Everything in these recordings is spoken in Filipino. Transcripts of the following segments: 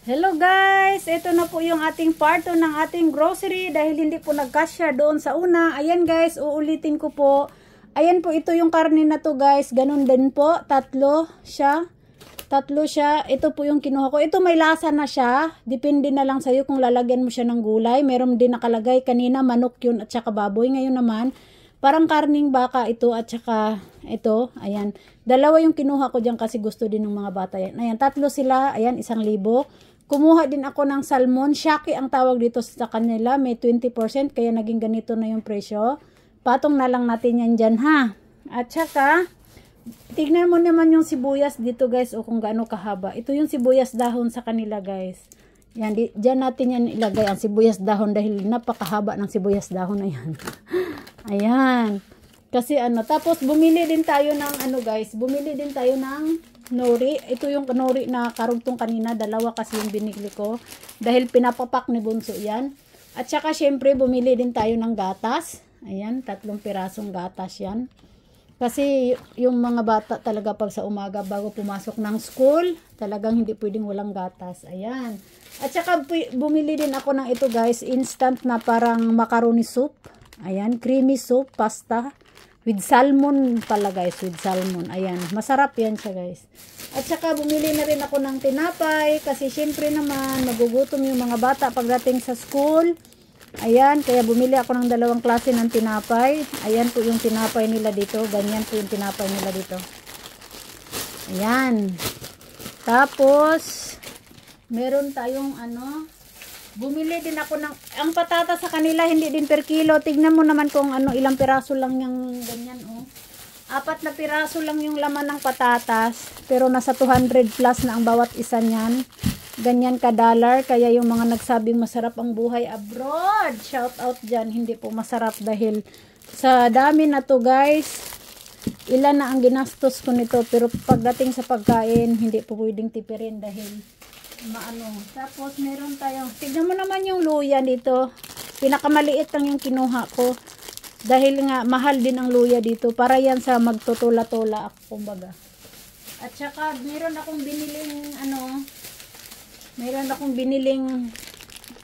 Hello guys! Ito na po yung ating part 2 ng ating grocery dahil hindi po nagkasya doon sa una. Ayan guys, uulitin ko po. Ayan po, ito yung karne na to guys. Ganun din po. Tatlo siya. Ito po yung kinuha ko. Ito may lasa na siya. Depende na lang sa'yo kung lalagyan mo siya ng gulay. Meron din nakalagay kanina manok yun at saka baboy. Ngayon naman, parang karning baka ito at saka ito. Ayan. Dalawa yung kinuha ko dyan kasi gusto din ng mga bata yan. Ayan, tatlo sila. Ayan, 1,000. Kumuha din ako ng salmon. Shaki ang tawag dito sa kanila. May 20% kaya naging ganito na yung presyo. Patong na lang natin yan dyan ha. At saka, tignan mo naman yung sibuyas dito guys o kung gaano kahaba. Ito yung sibuyas dahon sa kanila guys. Yan, dyan natin yan ilagay ang sibuyas dahon dahil napakahaba ng sibuyas dahon na yan. Ayan. Kasi tapos bumili din tayo ng guys, bumili din tayo ng nori. Ito yung nori na karugtong kanina, dalawa kasi yung binili ko dahil pinapapak ni Bunso yan. At saka syempre bumili din tayo ng gatas. Ayan, 3 pirasong gatas yan. Kasi yung mga bata talaga pag sa umaga bago pumasok ng school, talagang hindi pwedeng walang gatas. Ayan. At saka bumili din ako ng ito guys, instant na parang macaroni soup. Ayan, creamy soup, pasta. With salmon pala guys, with salmon. Ayan, masarap yan siya guys. At saka bumili na rin ako ng tinapay kasi syempre naman magugutom yung mga bata pagdating sa school. Ayan, kaya bumili ako ng 2 klase ng tinapay. Ayan po yung tinapay nila dito. Ganyan po yung tinapay nila dito. Ayan. Tapos, meron tayong bumili din ako ng, ang patata sa kanila hindi din per kilo. Tignan mo naman kung ilang piraso lang yung ganyan 4 na piraso lang yung laman ng patatas. Pero nasa 200 plus na ang bawat isa niyan. Ganyan ka-dollar. Kaya yung mga nagsabing masarap ang buhay abroad, shout out dyan. Hindi po masarap dahil sa dami na to guys. Ilan na ang ginastos ko nito. Pero pagdating sa pagkain, hindi po pwedeng tipirin dahil Tapos meron tayong, tignan mo naman yung luya dito. Pinakamaliit lang yung kinuha ko. Dahil nga mahal din ang luya dito. Para yan sa magtutula-tula ako kumbaga. At saka meron akong biniling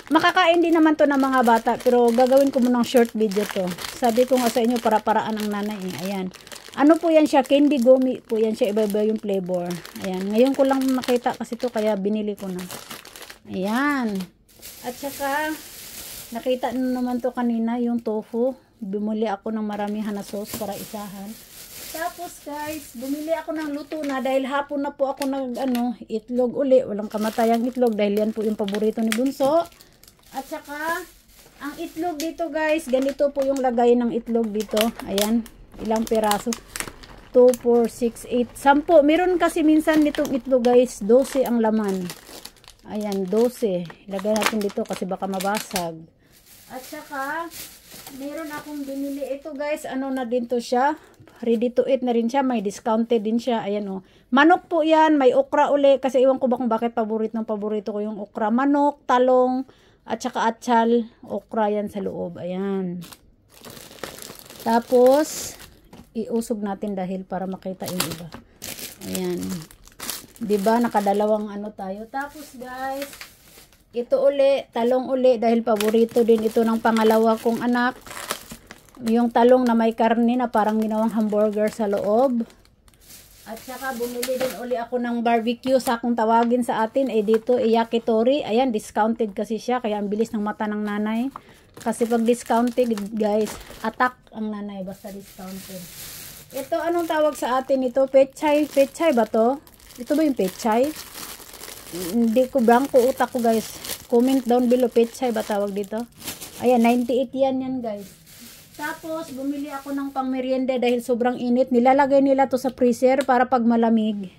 makakain din naman to ng mga bata. Pero gagawin ko munang short video to. Sabi ko nga sa inyo para-paraan ang nanay. Ayan. Ano po yan siya? Candy gummy po yan siya. Iba-iba yung flavor. Ayan. Ngayon ko lang nakita kasi to kaya binili ko na. Ayan. At saka, nakita na naman to kanina yung tofu. Bumili ako ng maramihan na sauce para isahan. Tapos guys, bumili ako ng luto na dahil hapon na po ako itlog uli. Walang kamatayang itlog dahil yan po yung paborito ni Bunso. At saka, ang itlog dito guys, ganito po yung lagay ng itlog dito. Ayan. Ilang piraso? 2, 4, 6, 8, 10. Meron kasi minsan nitong itlog guys, 12 ang laman. Ayan, 12. Ilagay natin dito kasi baka mabasag. At saka, meron akong binili. Ito guys, na din to siya. Ready to eat na rin siya. May discounted din siya. Ayan Manok po yan. May okra uli. Kasi iwan ko ba kung bakit paborito ko yung okra. Manok, talong, at saka atsal. Okra yan sa loob. Ayan. Tapos, iusog natin dahil para makita yung iba. Ayan. 'Di ba nakadalawang tayo. Tapos guys, ito uli, talong uli dahil paborito din ito ng pangalawa kong anak. Yung talong na may karne na parang ginawang hamburger sa loob. At saka bumili din uli ako ng barbecue sa kung tawagin sa atin dito yakitori. Ayan, discounted kasi siya kaya ang bilis ng mata ng nanay. Kasi pag discounted guys, attack ang nanay basta discounted. Ito anong tawag sa atin ito? Pechay ba to? Ito ba yung pechay? Hindi ko blanco utak ko guys. Comment down below, pechay ba tawag dito? Ayan, 98 yan guys. Tapos bumili ako ng pangmerienda dahil sobrang init. Nilalagay nila to sa freezer para pag malamig.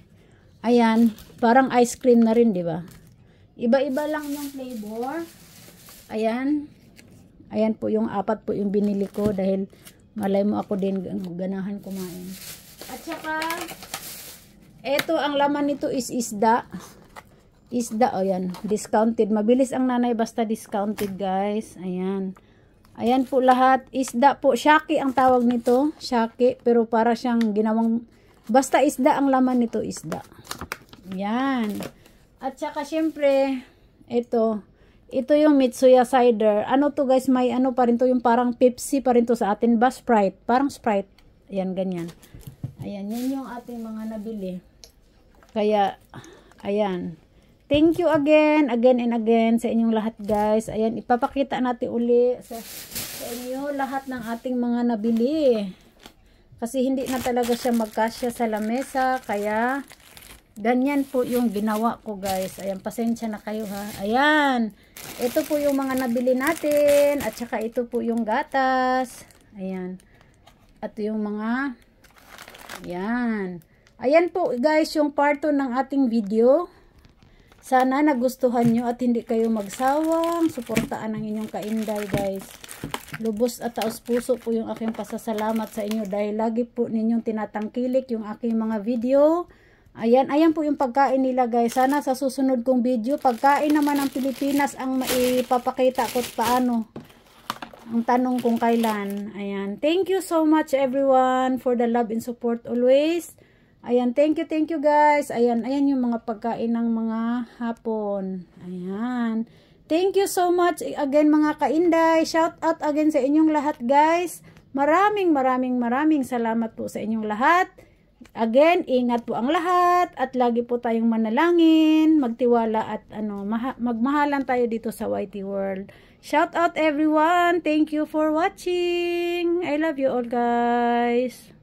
Ayan, parang ice cream na rin, di ba? Iba-iba lang yung flavor. Ayan. Ayan po yung 4 po yung binili ko dahil malay mo ako din ganahan kumain. At saka, eto ang laman nito is isda. Isda, yan. Discounted. Mabilis ang nanay basta discounted guys. Ayan. Ayan po lahat. Isda po. Shaki ang tawag nito. Shaki. Pero para siyang ginawang, basta isda ang laman nito isda. Yan. At saka syempre, ito yung Mitsuya cider. Ano to guys, may ano pa rin to, yung parang Pepsi pa rin to sa atin ba? Sprite. Parang Sprite. Ayan, ganyan. Ayan, yan yung ating mga nabili. Kaya, ayan. Thank you again and again sa inyong lahat guys. Ayan, ipapakita natin uli sa inyo lahat ng ating mga nabili. Kasi hindi na talaga siya magkasya sa lamesa. Kaya, ganyan po yung ginawa ko guys. Ayan, pasensya na kayo ha. Ayan, ito po yung mga nabili natin. At saka ito po yung gatas. Ayan. At yung mga, ayan. Ayan po guys yung part 2 ng ating video. Sana nagustuhan nyo at hindi kayo magsawang suportaan ang inyong kainday guys. Lubos at taos puso po yung aking pasasalamat sa inyo dahil lagi po ninyong tinatangkilik yung aking mga video. Ayan, ayan po yung pagkain nila guys. Sana sa susunod kong video, pagkain naman ng Pilipinas ang maipapakita ko paano. Ang tanong kung kailan. Ayan, thank you so much everyone for the love and support always. Ayan, thank you guys. Ayan, ayan yung mga pagkain ng mga hapon. Ayan. Thank you so much again mga kainday. Shout out again sa inyong lahat guys. Maraming salamat po sa inyong lahat. Again, ingat po ang lahat at lagi po tayong manalangin, magtiwala at magmahalan tayo dito sa YT World. Shout out everyone. Thank you for watching. I love you all guys.